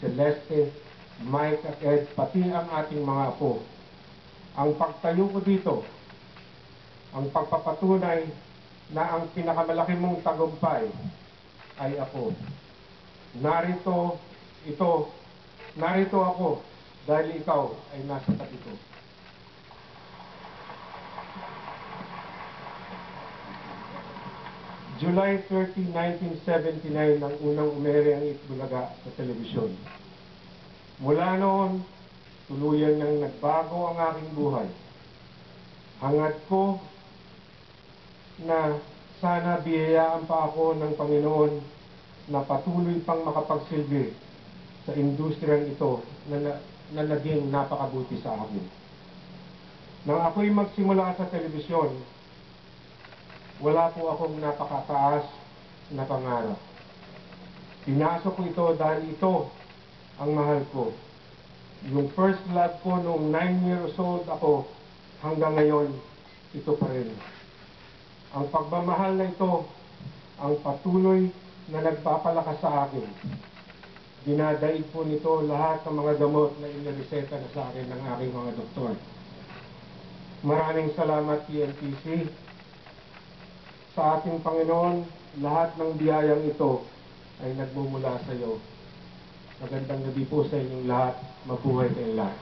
Celeste, Mike at Ed, pati ang ating mga apo. Ang pagtayo ko dito, ang pagpapatunay na ang pinakamalaki mong tagumpay ay ako. Narito ako dahil ikaw ay nasa tabi ko. July 30, 1979 nang unang umere ang Itbulaga sa telebisyon. Mula noon, tuluyan nang nagbago ang aking buhay. Hangad ko na sana biyayaan pa ako ng Panginoon na patuloy pang makapagsilbi sa industriyang ito na naging napakabuti sa akin. Nang ako'y magsimula sa telebisyon, wala po akong napakataas na pangarap. Pinasok ko ito dahil ito ang mahal ko. Yung first love ko noong 9 years old ako, hanggang ngayon, ito pa rin. Ang pagmamahal na ito, ang patuloy na nagpapalakas sa akin. Dinadaig po nito lahat ng mga gamot na inireseta na sa akin ng aking mga doktor. Maraming salamat, TNTC. Sa ating Panginoon, lahat ng biyayang ito ay nagmumula sa iyo. Magandang gabi po sa inyong lahat. Mabuhay kayong lahat.